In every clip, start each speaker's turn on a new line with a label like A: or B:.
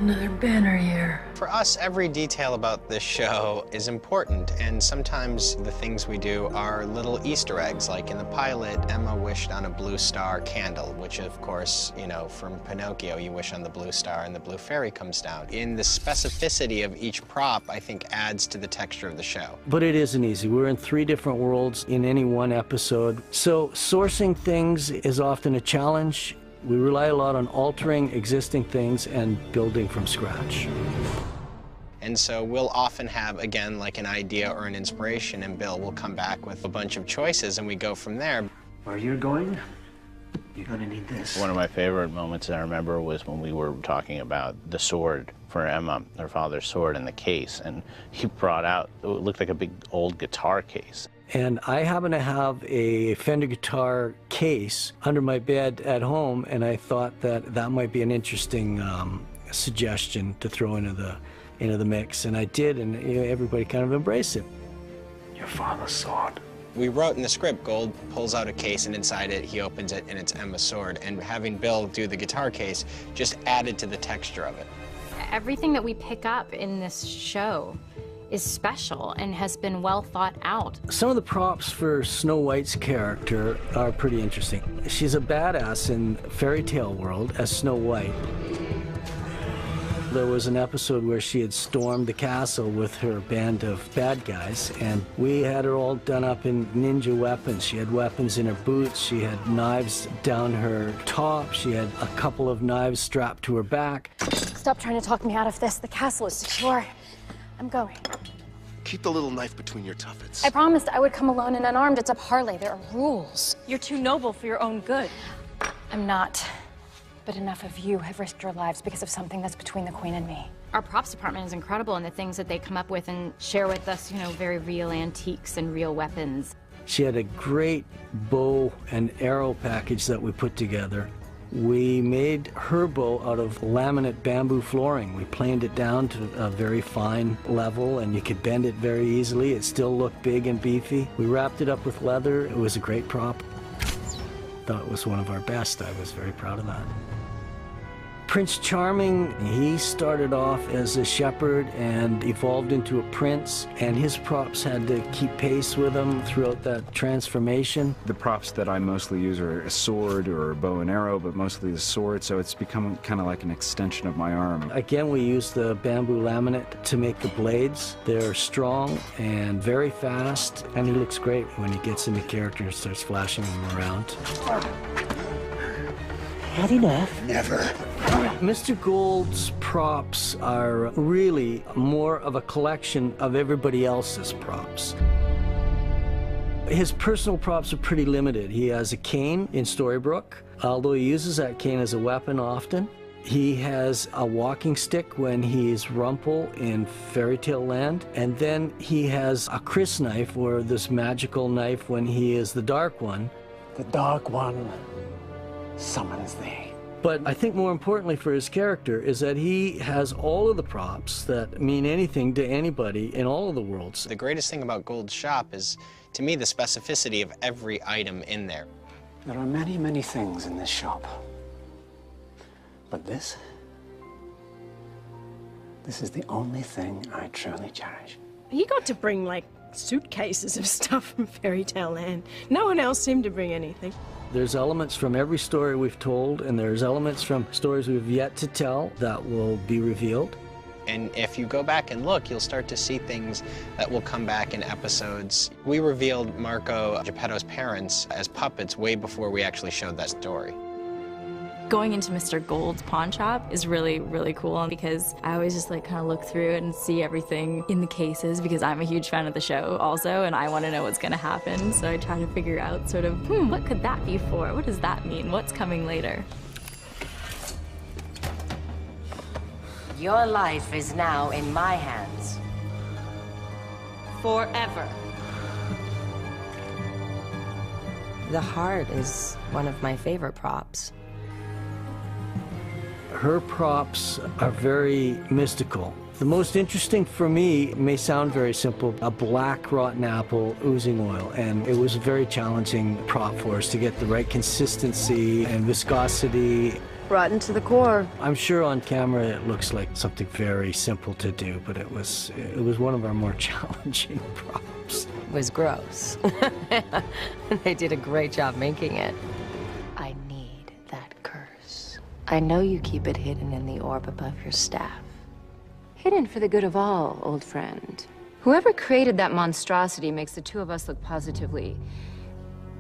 A: Another banner year.
B: For us, every detail about this show is important, and sometimes the things we do are little Easter eggs. Like in the pilot, Emma wished on a blue star candle, which of course, you know, from Pinocchio, you wish on the blue star and the blue fairy comes down. In the specificity of each prop, I think adds to the texture of the show.
C: But it isn't easy. We're in 3 different worlds in any one episode. So sourcing things is often a challenge. We rely a lot on altering existing things and building from scratch.
B: And so we'll often have, again, like an idea or an inspiration, and Bill will come back with a bunch of choices, and we go from there.
D: Where you're going, you're gonna need this.
E: One of my favorite moments I remember was when we were talking about the sword for Emma, her father's sword, in the case, and he brought out, it looked like a big old guitar case.
C: And I happen to have a Fender guitar case under my bed at home, and I thought that that might be an interesting suggestion to throw into the mix, and I did, and you know, everybody kind of embraced it.
D: Your father's sword.
B: We wrote in the script, Gold pulls out a case, and inside it, he opens it, and it's Emma's sword. And having Bill do the guitar case just added to the texture of it.
F: Everything that we pick up in this show is special and has been well thought out.
C: Some of the props for Snow White's character are pretty interesting. She's a badass in fairy tale world as Snow White. There was an episode where she had stormed the castle with her band of bad guys, and we had her all done up in ninja weapons. She had weapons in her boots, she had knives down her top, she had a couple of knives strapped to her back.
G: Stop trying to talk me out of this. The castle is secure. I'm going.
H: Keep the little knife between your tuffets.
G: I promised I would come alone and unarmed. It's a parley. There are rules.
A: You're too noble for your own good.
G: I'm not. But enough of you have risked your lives because of something that's between the Queen and me.
F: Our props department is incredible, and the things that they come up with and share with us, you know, very real antiques and real weapons.
C: She had a great bow and arrow package that we put together. We made her bow out of laminate bamboo flooring. We planed it down to a very fine level, and you could bend it very easily. It still looked big and beefy. We wrapped it up with leather. It was a great prop. Thought it was one of our best. I was very proud of that. Prince Charming, he started off as a shepherd and evolved into a prince, and his props had to keep pace with him throughout that transformation.
I: The props that I mostly use are a sword or a bow and arrow, but mostly the sword, so it's become kind of like an extension of my arm.
C: Again, we use the bamboo laminate to make the blades. They're strong and very fast, and he looks great when he gets into character and starts flashing them around.
D: Had enough?
H: Never.
C: Mr. Gold's props are really more of a collection of everybody else's props. His personal props are pretty limited. He has a cane in Storybrooke, although he uses that cane as a weapon often. He has a walking stick when he's Rumpel in Fairy Tale Land, and then he has a Chris knife, or this magical knife, when he is the Dark One.
D: The Dark One summons thee.
C: But I think more importantly for his character is that he has all of the props that mean anything to anybody in all of the worlds.
B: The greatest thing about Gold's shop is, to me, the specificity of every item in there.
D: There are many, many things in this shop. But this is the only thing I truly cherish.
A: You got to bring, like, suitcases of stuff from Fairy Tale Land. No one else seemed to bring anything.
C: There's elements from every story we've told, and there's elements from stories we've yet to tell that will be revealed.
B: And if you go back and look, you'll start to see things that will come back in episodes. We revealed Marco Geppetto's parents as puppets way before we actually showed that story.
J: Going into Mr. Gold's pawn shop is really, really cool because I always just like kind of look through and see everything in the cases because I'm a huge fan of the show also, and I want to know what's going to happen. So I try to figure out sort of, what could that be for? What does that mean? What's coming later?
K: Your life is now in my hands.
A: Forever.
K: The heart is one of my favorite props.
C: Her props are very mystical. The most interesting for me may sound very simple, a black rotten apple oozing oil, and it was a very challenging prop for us to get the right consistency and viscosity.
L: rotten to the core.
C: I'm sure on camera it looks like something very simple to do, but it was one of our more challenging props.
K: It was gross. They did a great job making it. I need that curse. I know you keep it hidden in the orb above your staff.
L: Hidden for the good of all, old friend. Whoever created that monstrosity makes the two of us look positively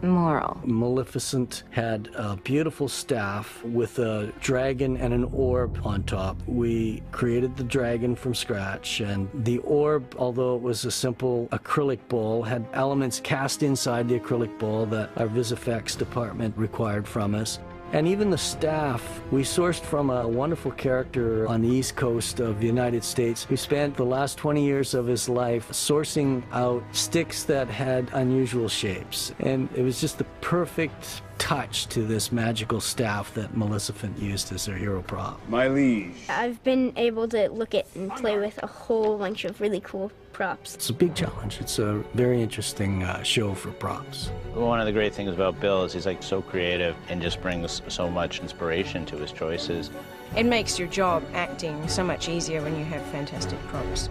L: moral.
C: Maleficent had a beautiful staff with a dragon and an orb on top. We created the dragon from scratch, and the orb, although it was a simple acrylic bowl, had elements cast inside the acrylic bowl that our VisFX department required from us. And even the staff, we sourced from a wonderful character on the East Coast of the United States who spent the last 20 years of his life sourcing out sticks that had unusual shapes. And it was just the perfect touch to this magical staff that Maleficent used as her hero prop.
M: My liege.
N: I've been able to look at and play with a whole bunch of really cool props.
C: It's a big challenge. It's a very interesting show for props.
E: One of the great things about Bill is he's like so creative and just brings so much inspiration to his choices.
A: It makes your job acting so much easier when you have fantastic props.